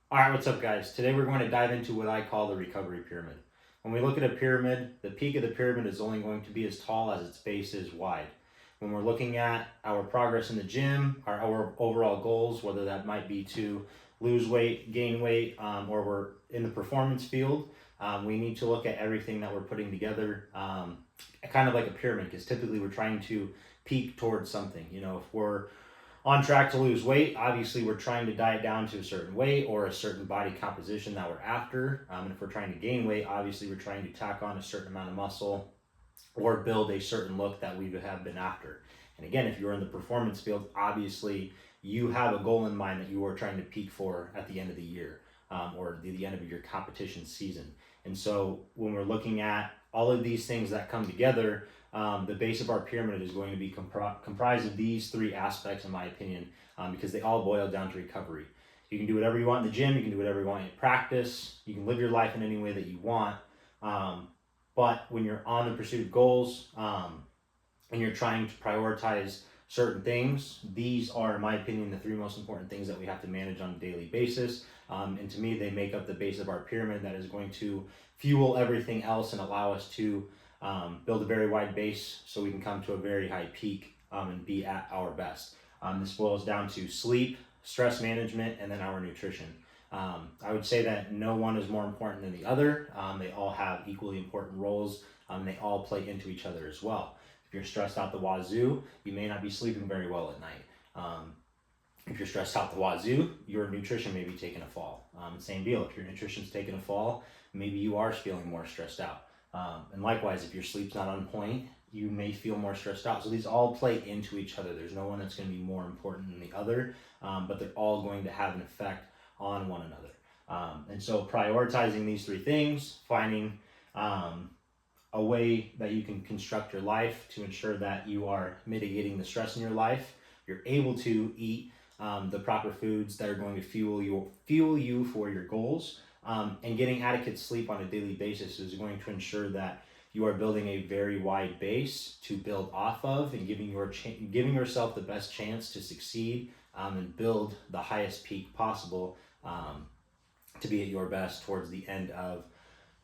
All right, what's up, guys? Today we're going to dive into what I call the recovery pyramid. When we look at a pyramid, the peak of the pyramid is only going to be as tall as its base is wide. When we're looking at our progress in the gym, our overall goals, whether that might be to lose weight, gain weight, or we're in the performance field, we need to look at everything that we're putting together, kind of like a pyramid, because typically we're trying to peak towards something. You know, if we're on track to lose weight, obviously we're trying to diet down to a certain weight or a certain body composition that we're after. And if we're trying to gain weight, obviously we're trying to tack on a certain amount of muscle or build a certain look that we have been after. And again, if you're in the performance field, obviously you have a goal in mind that you are trying to peak for at the end of the year, or the end of your competition season. And so when we're looking at all of these things that come together, the base of our pyramid is going to be comprised of these three aspects, in my opinion, because they all boil down to recovery. You can do whatever you want in the gym, you can do whatever you want in practice, you can live your life in any way that you want. But when you're on the pursuit of goals, and you're trying to prioritize certain things, these are, in my opinion, the three most important things that we have to manage on a daily basis. And to me, they make up the base of our pyramid that is going to fuel everything else and allow us to build a very wide base so we can come to a very high peak, and be at our best. This boils down to sleep, stress management, and then our nutrition. I would say that no one is more important than the other. They all have equally important roles. They all play into each other as well. If you're stressed out the wazoo, you may not be sleeping very well at night. If you're stressed out the wazoo, your nutrition may be taking a fall. Same deal, if your nutrition's taking a fall, maybe you are feeling more stressed out. And likewise, if your sleep's not on point, you may feel more stressed out. So these all play into each other. There's no one that's going to be more important than the other, but they're all going to have an effect on one another. And so prioritizing these three things, finding a way that you can construct your life to ensure that you are mitigating the stress in your life, you're able to eat the proper foods that are going to fuel you for your goals, and getting adequate sleep on a daily basis is going to ensure that you are building a very wide base to build off of and giving yourself the best chance to succeed, and build the highest peak possible, to be at your best towards the end of,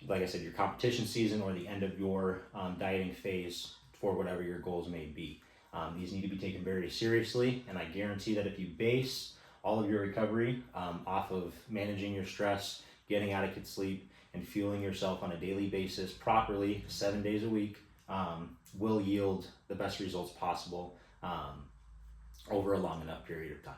like I said, your competition season or the end of your dieting phase for whatever your goals may be. These need to be taken very seriously, and I guarantee that if you base all of your recovery off of managing your stress, getting adequate sleep, and fueling yourself on a daily basis properly, 7 days a week, will yield the best results possible over a long enough period of time.